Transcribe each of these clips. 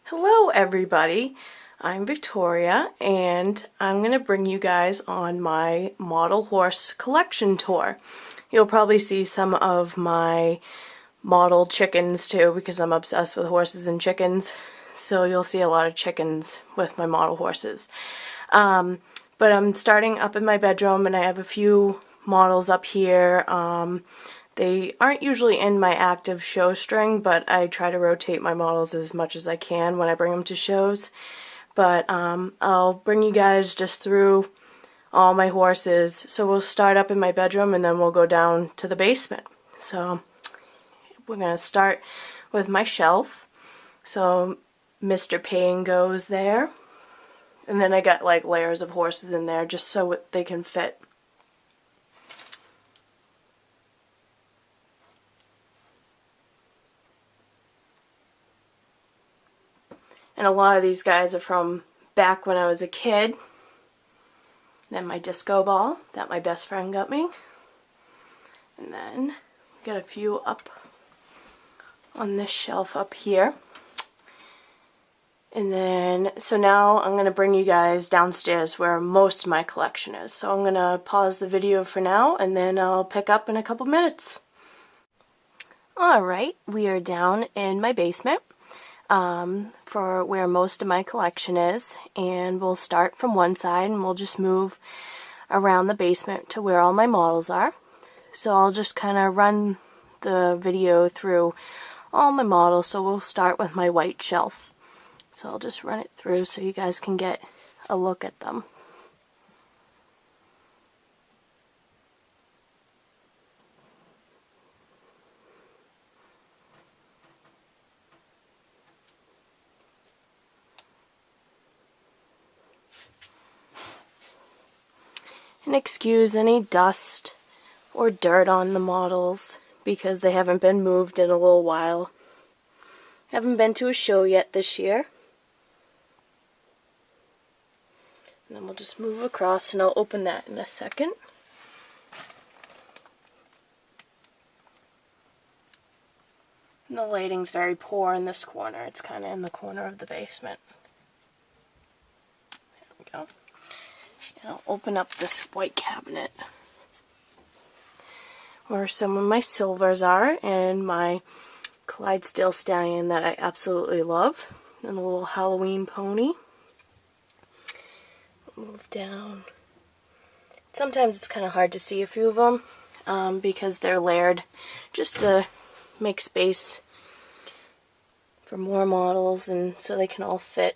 Hello everybody, I'm Victoria and I'm going to bring you guys on my model horse collection tour. You'll probably see some of my model chickens too because I'm obsessed with horses and chickens, so you'll see a lot of chickens with my model horses. But I'm starting up in my bedroom and I have a few models up here. They aren't usually in my active show string, but I try to rotate my models as much as I can when I bring them to shows. But I'll bring you guys just through all my horses. So we'll start up in my bedroom and then we'll go down to the basement. So we're going to start with my shelf. So Mr. Payne goes there. And then I got like layers of horses in there just so they can fit. And a lot of these guys are from back when I was a kid. Then my disco ball that my best friend got me. And then got a few up on this shelf up here. And then, so now I'm going to bring you guys downstairs where most of my collection is. So I'm going to pause the video for now and then I'll pick up in a couple minutes. Alright, we are down in my basement. For where most of my collection is, and we'll start from one side and we'll just move around the basement to where all my models are. So I'll just kind of run the video through all my models. So we'll start with my white shelf. So I'll just run it through so you guys can get a look at them. And excuse any dust or dirt on the models because they haven't been moved in a little while. Haven't been to a show yet this year. And then we'll just move across and I'll open that in a second. And the lighting's very poor in this corner. It's kind of in the corner of the basement. There we go. And I'll open up this white cabinet where some of my silvers are and my Clydesdale stallion that I absolutely love, and a little Halloween pony. Move down. Sometimes it's kind of hard to see a few of them because they're layered just to make space for more models and so they can all fit.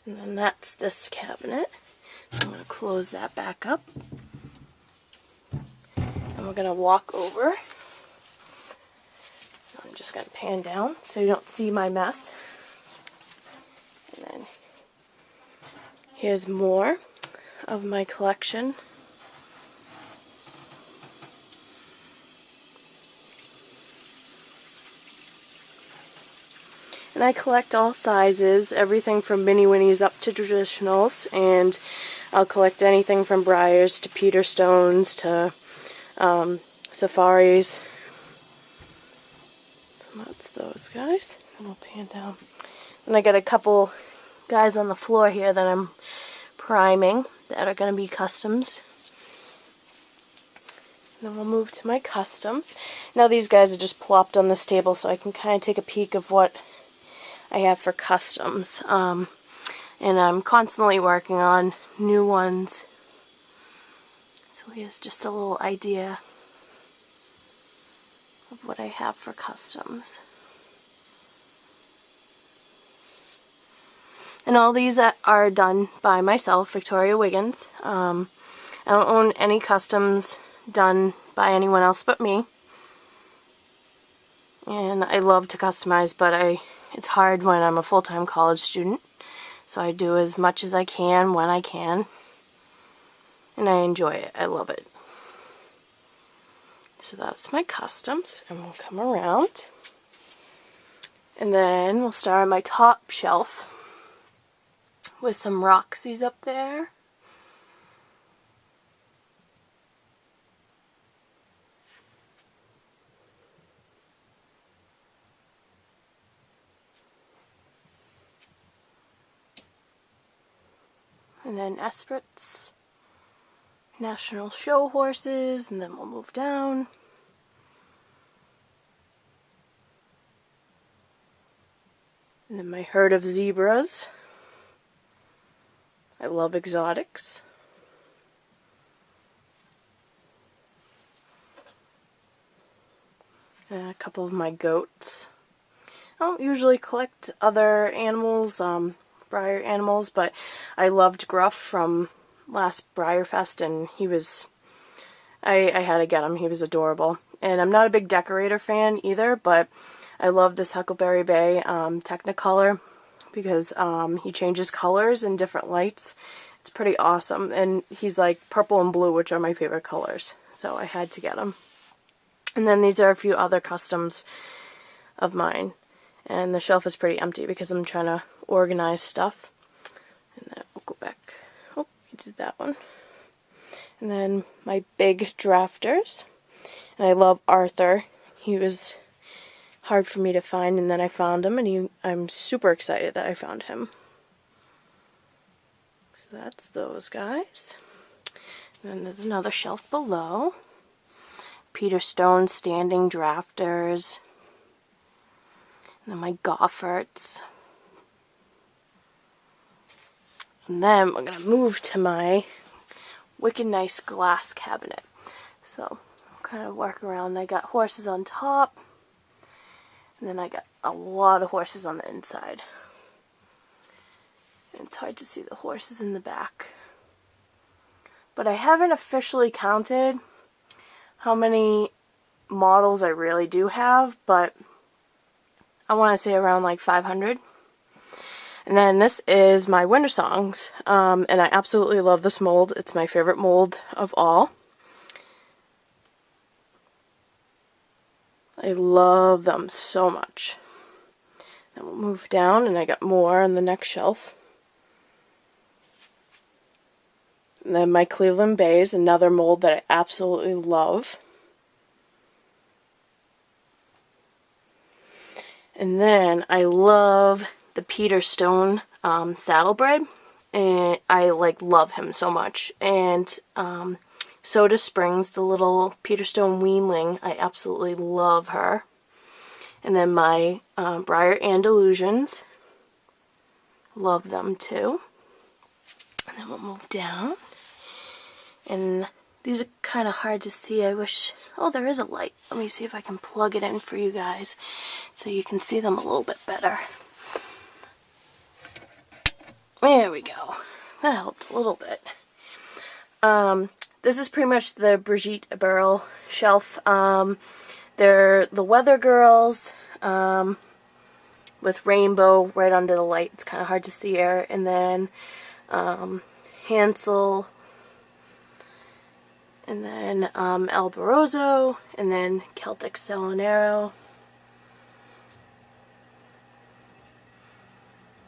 And then that's this cabinet. So I'm going to close that back up. And we're going to walk over. I'm just going to pan down so you don't see my mess. And then here's more of my collection. And I collect all sizes, everything from mini winnies up to traditionals, and I'll collect anything from Breyers to Peter Stones to Safaris. So that's those guys. And we'll pan down. And I got a couple guys on the floor here that I'm priming that are going to be customs. And then we'll move to my customs. Now these guys are just plopped on this table so I can kind of take a peek of what I have for customs, and I'm constantly working on new ones. So here's just a little idea of what I have for customs. And all these are done by myself, Victoria Wiggins. I don't own any customs done by anyone else but me. And I love to customize, but it's hard when I'm a full-time college student, so I do as much as I can when I can, and I enjoy it. I love it. So that's my customs, and we'll come around, and then we'll start on my top shelf with some Roxy's up there. and then Esprit's National Show horses, and then we'll move down. And then my herd of zebras. I love exotics. And a couple of my goats. I don't usually collect other animals, Breyer animals, but I loved Gruff from last Breyerfest, and he was, I had to get him. He was adorable. And I'm not a big decorator fan either, but I love this Huckleberry Bay Technicolor because he changes colors in different lights. It's pretty awesome. And he's like purple and blue, which are my favorite colors. So I had to get him. And then these are a few other customs of mine. And the shelf is pretty empty because I'm trying to organize stuff. And then we'll go back. Oh, we did that one. And then my big drafters. And I love Arthur. He was hard for me to find, and then I found him, and I'm super excited that I found him. So that's those guys. And then there's another shelf below. Peter Stone standing drafters. And then my Gofferts. And then we're going to move to my wicked nice glass cabinet. So I'll kind of work around. I got horses on top. And then I got a lot of horses on the inside. And it's hard to see the horses in the back. But I haven't officially counted how many models I really do have, but I want to say around like 500. And then this is my Winter Songs, and I absolutely love this mold. It's my favorite mold of all. I love them so much. Then we'll move down, and I got more on the next shelf. And then my Cleveland Bays, another mold that I absolutely love. And then I love the Peter Stone Saddlebred, and I love him so much. And Soda Springs, the little Peter Stone weanling, I absolutely love her. And then my Breyer Andalusians, love them too. And then we'll move down. And these are kind of hard to see. I wish, oh, there is a light. Let me see if I can plug it in for you guys so you can see them a little bit better. There we go. That helped a little bit. This is pretty much the Brigitte Barrel shelf. They're the Weather Girls with rainbow right under the light. It's kind of hard to see here. And then Hansel, and then Alborozo, and then Celtic Salinero,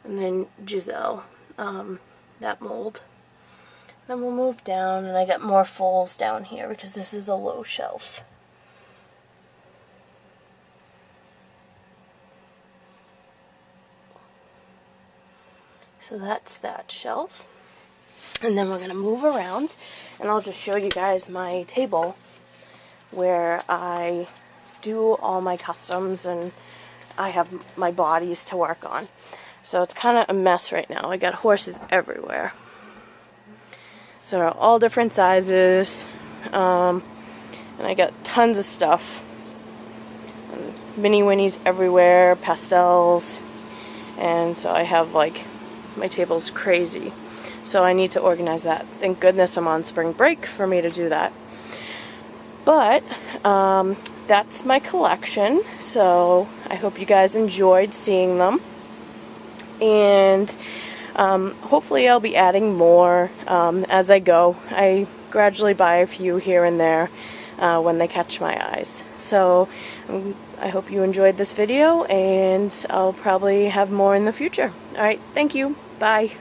and then Giselle, that mold. Then we'll move down, and I got more foals down here because this is a low shelf. So that's that shelf. And then we're going to move around, and I'll just show you guys my table where I do all my customs and I have my bodies to work on. So it's kind of a mess right now. I got horses everywhere. So they're all different sizes, and I got tons of stuff. And mini Winnies everywhere, pastels, and so I have my table's crazy. So I need to organize that. Thank goodness I'm on spring break for me to do that. But that's my collection, so I hope you guys enjoyed seeing them. And hopefully I'll be adding more as I go. I gradually buy a few here and there when they catch my eyes. So I hope you enjoyed this video, and I'll probably have more in the future. Alright, thank you. Bye.